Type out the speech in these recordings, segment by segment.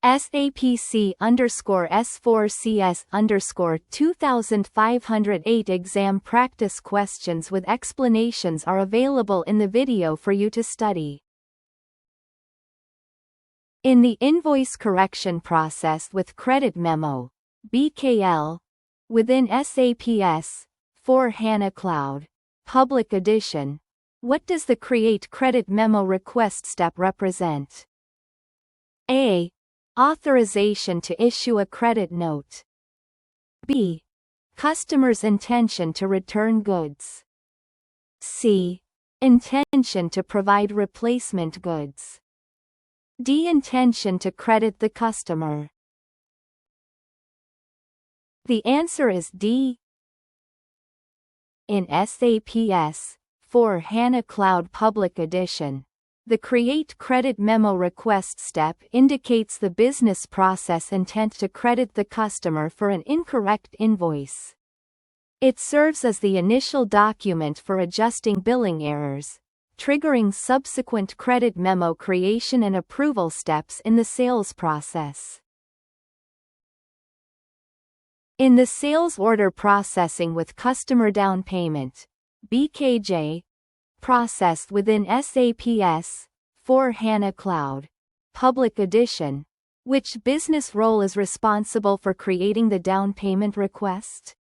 SAPC_S4CS_2508 exam practice questions with explanations are available in the video for you to study. In the invoice correction process with credit memo, BKL, within SAP S/4HANA Cloud, Public Edition, what does the Create Credit Memo Request step represent? A. Authorization to issue a credit note. B. Customer's intention to return goods. C. Intention to provide replacement goods. D. Intention to credit the customer. The answer is D. In SAP S/4HANA Cloud Public Edition, the Create Credit Memo Request step indicates the business process intent to credit the customer for an incorrect invoice. It serves as the initial document for adjusting billing errors, triggering subsequent credit memo creation and approval steps in the sales process. In the sales order processing with customer down payment, BKJ, processed within SAP S/4HANA Cloud, Public Edition, which business role is responsible for creating the down payment request?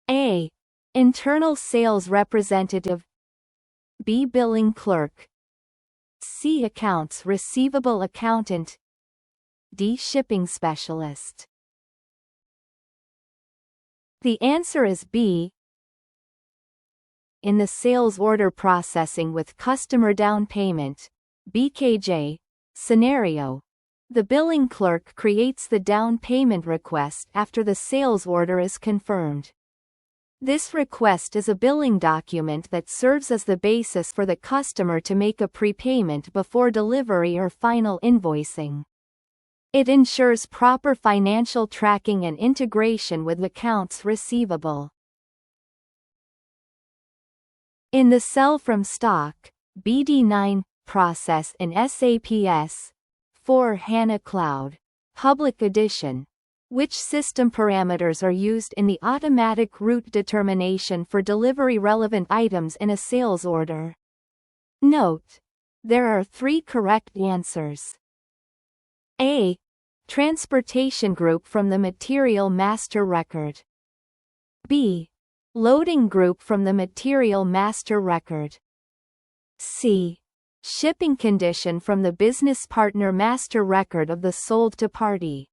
A. Internal sales representative. B. Billing clerk. C. Accounts receivable accountant. D. Shipping specialist. The answer is B. In the sales order processing with customer down payment, BKJ, scenario, the billing clerk creates the down payment request after the sales order is confirmed. This request is a billing document that serves as the basis for the customer to make a prepayment before delivery or final invoicing. It ensures proper financial tracking and integration with accounts receivable. In the sell from stock, BD9, process in SAP S/4HANA Cloud, Public Edition, which system parameters are used in the automatic route determination for delivery relevant items in a sales order? Note: there are 3 correct answers. A. Transportation group from the material master record. B. Loading group from the material master record. C. Shipping condition from the business partner master record of the sold to party.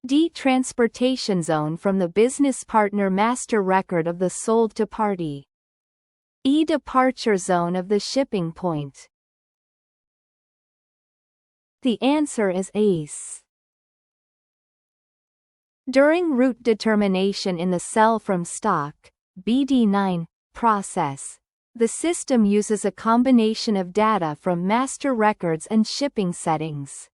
D. Transportation zone from the business partner master record of the sold to party. E. Departure zone of the shipping point. The answer is ACE. During route determination in the sell from stock, BD9, process, the system uses a combination of data from master records and shipping settings.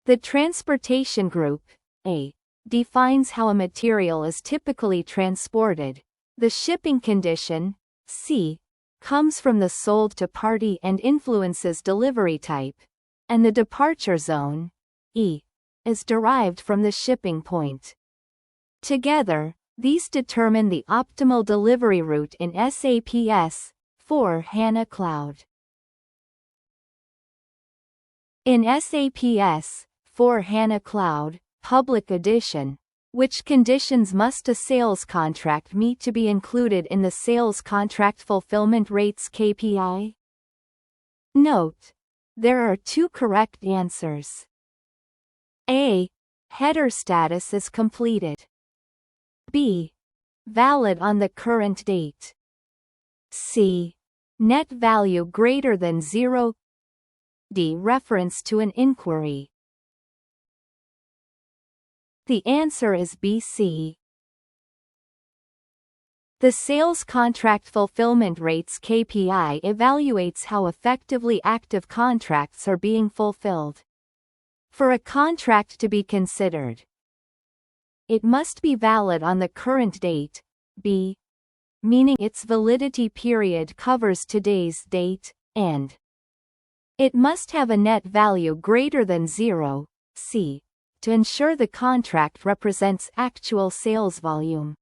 The transportation group, A, defines how a material is typically transported. The shipping condition, C, comes from the sold to party and influences delivery type, and the departure zone, E, is derived from the shipping point. Together, these determine the optimal delivery route in SAP S/4HANA Cloud. In SAP S/4HANA Cloud, Public Edition, which conditions must a sales contract meet to be included in the sales contract fulfillment rates KPI? Note: there are 2 correct answers. A. Header status is completed. B. Valid on the current date. C. Net value greater than 0. D. Reference to an inquiry. The answer is BC. The Sales Contract Fulfillment Rates KPI evaluates how effectively active contracts are being fulfilled. For a contract to be considered, it must be valid on the current date, B, meaning its validity period covers today's date, and it must have a net value greater than 0, C. To ensure the contract represents actual sales volume.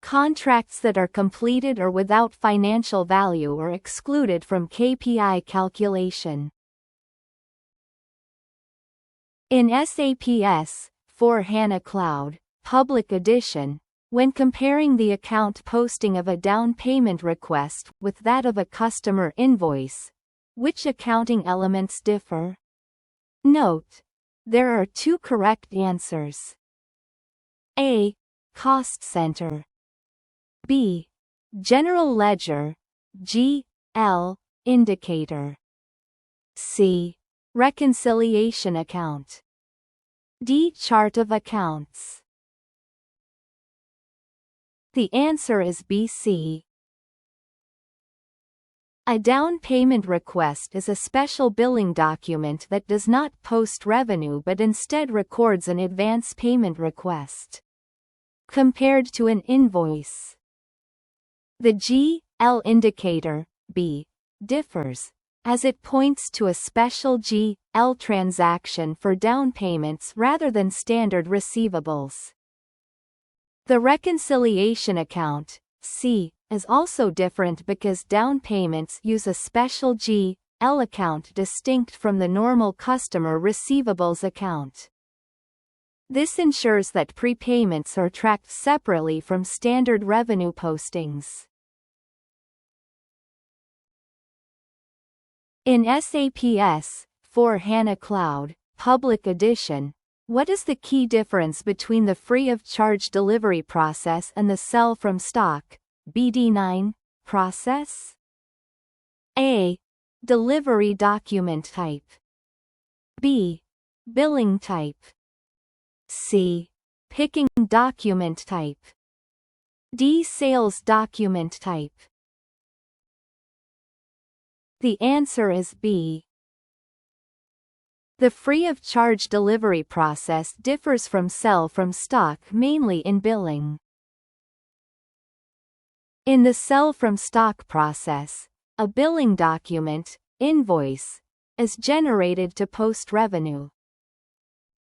Contracts that are completed or without financial value are excluded from KPI calculation. In SAP S/4HANA Cloud, Public Edition, when comparing the account posting of a down payment request with that of a customer invoice, which accounting elements differ? Note: there are two correct answers. A. Cost center. B. General ledger, GL, indicator. C. Reconciliation account. D. Chart of accounts. The answer is BC. A down payment request is a special billing document that does not post revenue but instead records an advance payment request. Compared to an invoice, the GL indicator, B, differs, as it points to a special GL transaction for down payments rather than standard receivables. The reconciliation account, C, is also different because down payments use a special GL account distinct from the normal customer receivables account. This ensures that prepayments are tracked separately from standard revenue postings. In SAP S/4HANA Cloud, Public Edition, what is the key difference between the free-of-charge delivery process and the sell-from-stock (BD9) process? A. Delivery document type. B. Billing type. C. Picking document type. D. Sales document type. The answer is B. The free-of-charge delivery process differs from sell-from-stock mainly in billing. In the sell-from-stock process, a billing document, invoice, is generated to post revenue.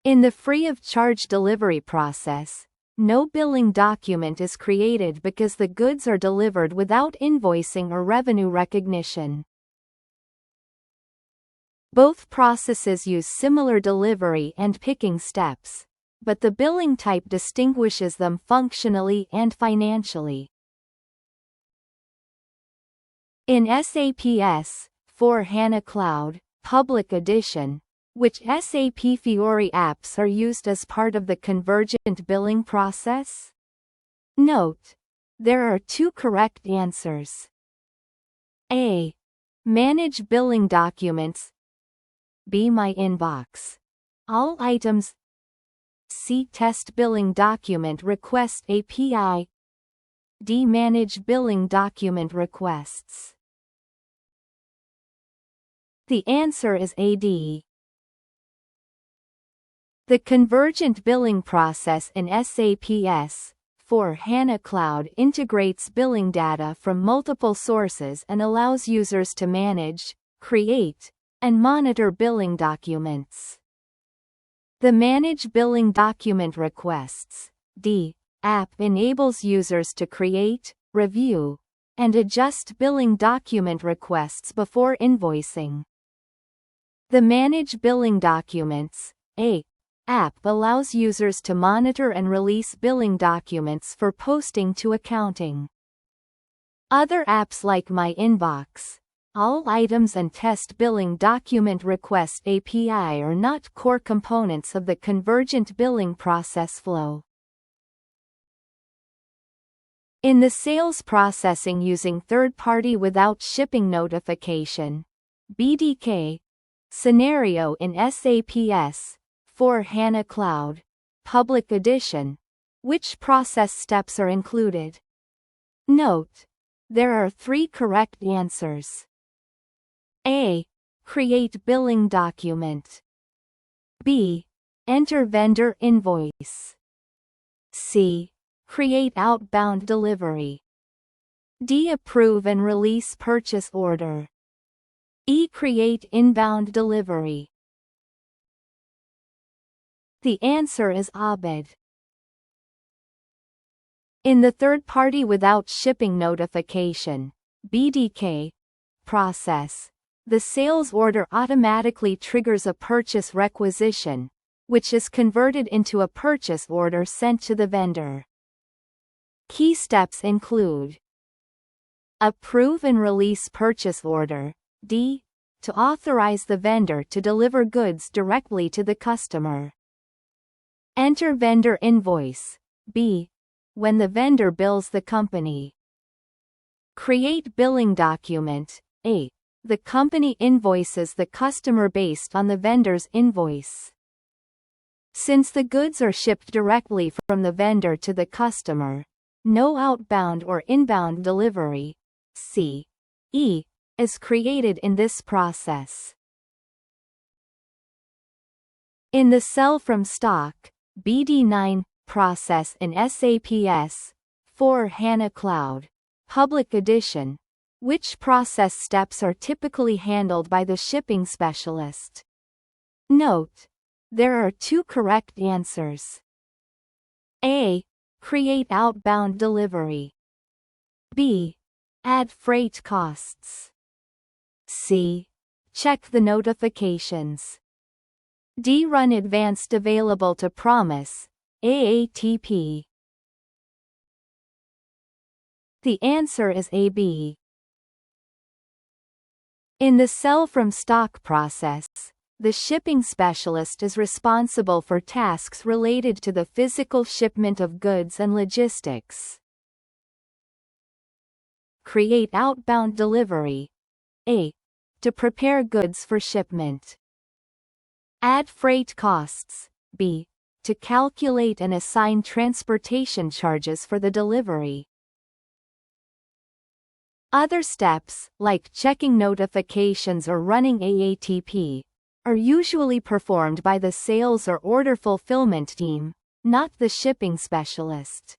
In the free-of-charge delivery process, no billing document is created because the goods are delivered without invoicing or revenue recognition. Both processes use similar delivery and picking steps, but the billing type distinguishes them functionally and financially. In SAP S/4HANA Cloud, Public Edition, which SAP Fiori apps are used as part of the convergent billing process? Note: there are two correct answers. A. Manage billing documents. B. My inbox. All items. C. Test billing document request API. D. Manage billing document requests. The answer is AD. The convergent billing process in SAP S/4HANA Cloud integrates billing data from multiple sources and allows users to manage, create, and monitor billing documents. The Manage Billing Document Requests (D) app enables users to create, review, and adjust billing document requests before invoicing. The Manage Billing Documents (A) app allows users to monitor and release billing documents for posting to accounting. Other apps like My Inbox, All Items and Test Billing Document Request API are not core components of the convergent billing process flow. In the sales processing using third-party without shipping notification (BDK) scenario in SAP S/4HANA Cloud, Public Edition, which process steps are included? Note: there are three correct answers. A. Create billing document. B. Enter vendor invoice. C. Create outbound delivery. D. Approve and release purchase order. E. Create inbound delivery. The answer is Abid. In the third party without shipping notification (BDK) process, the sales order automatically triggers a purchase requisition, which is converted into a purchase order sent to the vendor. Key steps include: approve and release purchase order (D) to authorize the vendor to deliver goods directly to the customer. Enter vendor invoice (B) when the vendor bills the company. Create billing document (A). The company invoices the customer based on the vendor's invoice. Since the goods are shipped directly from the vendor to the customer, no outbound or inbound delivery (CE) is created in this process. In the sell from stock (BD9) process in SAP S/4HANA Cloud Public Edition, which process steps are typically handled by the shipping specialist? Note: there are two correct answers. A. Create outbound delivery. B. Add freight costs. C. Check the notifications. D. Run advanced available to promise AATP. The answer is AB. In the sell from stock process, the shipping specialist is responsible for tasks related to the physical shipment of goods and logistics. Create outbound delivery. A. To prepare goods for shipment. Add freight costs. B. To calculate and assign transportation charges for the delivery. Other steps, like checking notifications or running AATP, are usually performed by the sales or order fulfillment team, not the shipping specialist.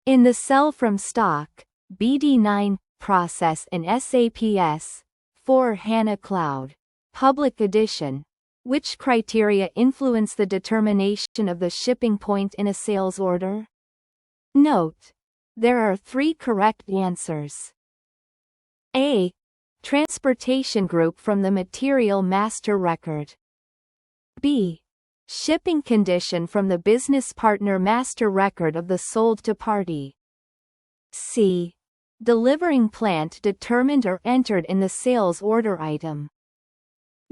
In the sell from stock (BD9) process in SAP S/4HANA Cloud Public Edition, which criteria influence the determination of the shipping point in a sales order? Note: there are three correct answers. A. Transportation group from the material master record. B. Shipping condition from the business partner master record of the sold to party. C. Delivering plant determined or entered in the sales order item.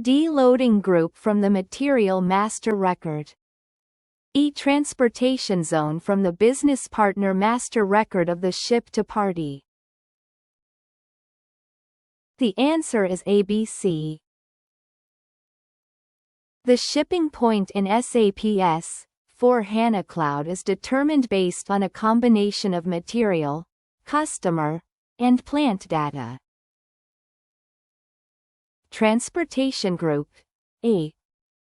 D. Loading group from the material master record. E. Transportation zone from the business partner master record of the ship to party. The answer is ABC. The shipping point in SAP S/4HANA Cloud is determined based on a combination of material, customer, and plant data. Transportation group A.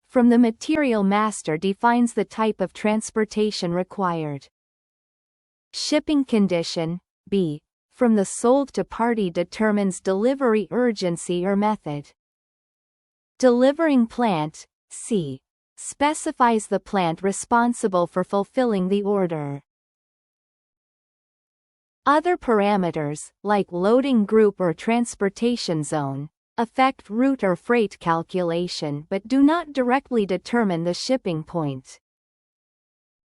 From the material master defines the type of transportation required. Shipping condition B. From the sold to party determines delivery urgency or method. Delivering plant C. Specifies the plant responsible for fulfilling the order. Other parameters, like loading group or transportation zone, affect route or freight calculation but do not directly determine the shipping point.